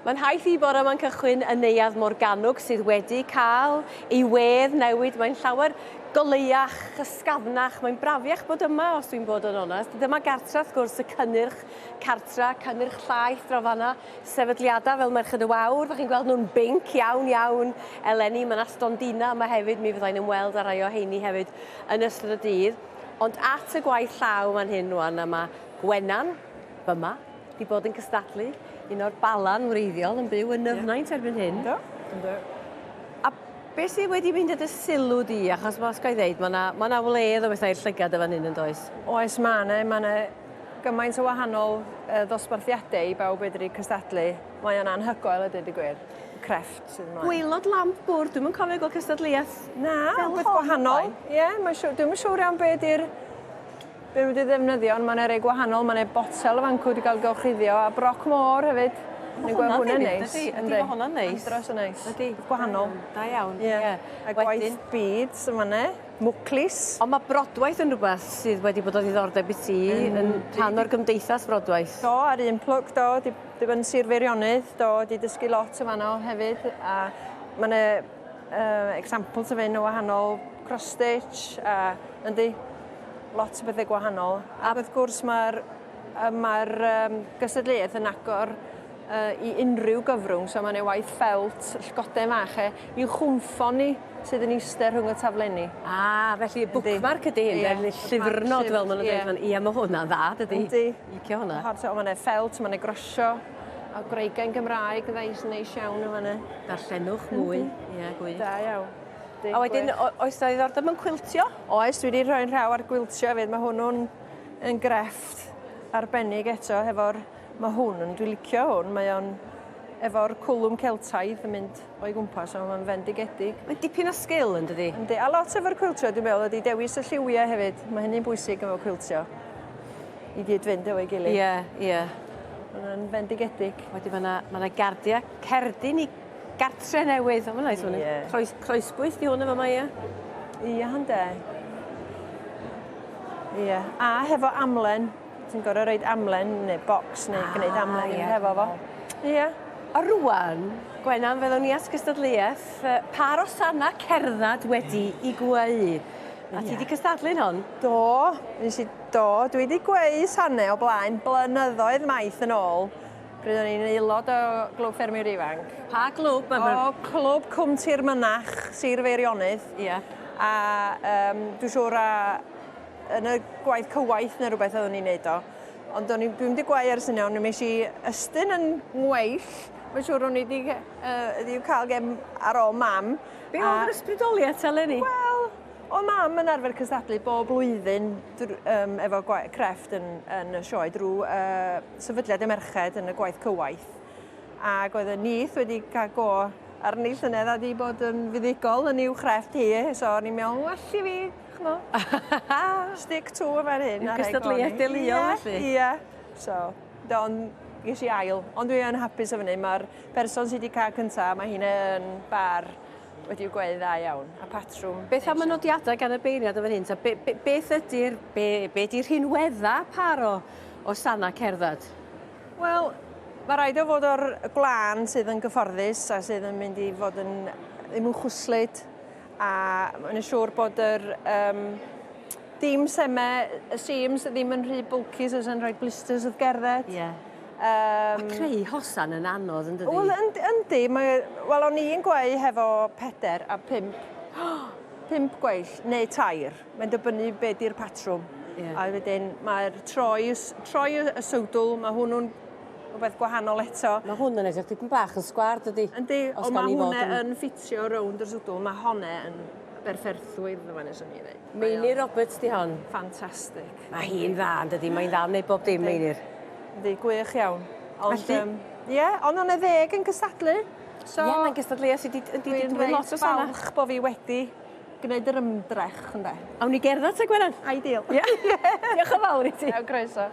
Mae'n haith i bore yma'n cychwyn y neuadd Morgannwg sydd wedi cael ei wedd newid. Mae'n llawer goleiach, ysgafnach, mae'n brafiach bod yma os dwi'n bod yn onest. Dyma gartra wrth gwrs y cynnyrch cartra, cynnyrch llaeth dro fanna, sefydliadau fel Merched y Wawr. Fach chi'n gweld nhw'n binc iawn eleni. Mae'n stondina yma hefyd, mi fyddai'n ymweld â rai o heini hefyd yn ystod y dydd. Ond at y gwaith llaw man hyn rwan yma Gwenan, fyma, di bod yn cystadlu, un o'r balan wreiddiol yn byw yn Nyfnaint erbyn hyn. Ynddo. A beth sydd wedi mynd at y sylw di, achos mas gael ei ddeud, mae yna wledd o bethau i'r llygad y fan hyn yn does? Oes, mae yna gymaint o wahanol ddosbarthiadau i bawb edrych cystadlu. Mae yna'n anhygoel y dyd i gwir. Crefft sydd ymlaen. Gwaelod lamp bwrdd, dwi'n mynd cofio gweld cystadleuaeth. Na, beth gwahanol. Ie, dwi'n mynd siŵr iawn beth yw'r be wedi ddefnyddio, ond mae'n rei gwahanol, mae'n botel o fancw wedi cael gorchuddio, a broc môr hefyd. Mae hwnna'n neis. Ydy, mae hwnna'n neis. Andros o neis. Ydy. Gwahanol. Da iawn. A gwaith beads yma ne, mwclis. Ond mae brodwaith yn rhywbeth sydd wedi bod o ddiddordeb i ti yn rhan o'r gymdeithas brodwaith. Do, ar un plwg, do, di bod yn Sir Feirionnydd, do, di dysgu lot o fanno hefyd. A mae'n examples o fynd o wahanol cross-stitch, a yndi, lot o bethau gwahanol. A wrth gwrs mae'r gystadleuaeth yn agor i unrhyw gyfrwng, so mae'n waith ffelt, llgodau fach i'w chwmffo ni sydd yn eistedd rhwng y taflenni. Felly bookmark ydy hyn, llyfrnod fel maen nhw'n dweud. Ie, mae hwnna'n dda, dydy. Ydy. Licio hwnna. Mae'n ffelt, mae'n grosio, a Greigen Gymraeg, ddeis neis iawn o fanna. Darllenwch mwy. Ie, gwych. Da iawn. A wedyn, oes da ddiddordeb yn cwiltio? Oes, dwi wedi rhoi'n rhaw ar gwiltio hefyd. Mae hwnnw'n yn grefft arbennig eto. Mae hwn yn, dwi'n licio hwn, mae o'n efo'r cwlwm Celtaidd yn mynd o'i gwmpas, so mae'n fendigedig. Mae'n dipyn o sgil yn dydi? Yndi, a lot efo'r cwiltio, dwi'n meddwl, ydy dewis y lliwiau hefyd. Mae hynny'n bwysig efo cwiltio. I gyd fynd efo'i gilydd. Ie. Mae'n fendigedig. Wedyn mae yna gardia cerdyn i gartre newydd. Mae'n neis hwnna. Croesbwyth di hwn efo yma, ie? Ie, hynde. Ie. A hefo amlen. Ti'n gorau rhoi amlen neu bocs neu gwneud amlen hefo fo. Ie. A rwan, Gwenan, feddwn ni at gystadleuaeth, pa rosanna cerddad wedi i gweu? A ti wedi cystadlu'n hon? Do, dwi wedi gweu sanne o blaen blynyddoedd maith yn ôl. Pryd o'n i'n aelod o Glwb Ffermwyr Ifanc. Pa glwb? O Clwb Cwm Tir Mynach, Sir Feirionnydd. Ie. A dwi'n siŵr yn y gwaith cywaith neu rhywbeth oeddwn i'n neud o. Ond dwi'n wedi gweu ers yna, ond nes i ystyn yn ngweill. Mae'n siŵr o'n i wedi cael gem ar ôl mam. Be oedd yr ysbrydoliaeth eleni? Wel, o mam yn arfer cystadlu bob blwyddyn efo crefft yn y sioe drwy sefydliad y merched yn y gwaith cywaith. Ac oedd y nith wedi cael go ar nill llynedd a di bod yn fuddigol yn i'w chrefft hi. So o'n i'n meddwl, well i fi, chmo. Stick to fan hyn. Yw gystadleuaeth deuluol felly? Ie. So, ges i ail. Ond dwi'n hapus o fyny. Mae'r person sydd wedi cael cyntaf, mae hi'n yn bar wedi'w gweu dda iawn. A patrwm. Beth am y nodiadau gan y beirniad o fan hyn? Beth ydy'r rhinwedda par o sanna cerddad? Wel, mae rhaid o fod o'r gwlân sydd yn gyfforddus a sydd yn mynd i fod yn ddim yn chwslyd. A mae'n siŵr bod dim semau, y seams ddim yn rhy bulky, so yn rhoi blisters wrth gerdded. Ie. Mae creu hosan yn anodd yn dydi? Wel, yndi. Wel, o'n i'n gweu hefo 4 a 5. 5 gweill, neu 3. Mae'n dibynnu beth i'r patrwm. A wedyn mae'r troi y sowdl, mae hwnnw'n rhywbeth gwahanol eto. Mae hwn yn edrych dipyn bach yn sgwar, dydi? Yndi, ond mae hwnna yn ffitio rownd yr sowdl. Mae hwnna yn berfferthwydd yma nes o'n i ddweud. Meinir Roberts di hon? Ffantastig. Mae hi'n dda, yn dydi? Mae'n dda wneud bob dim, Meinir. Yndi, gwych iawn. Ie, ond o'n 10 yn cystadlu. Ie, mae'n gystadleuaeth sydd wedi dweud lot o sana. Dwi'n falch bod fi wedi gwneud yr ymdrech, ynddo. Awn ni gerdded te, Gwenan? Ideal. Diolch yn fawr i ti. Croeso.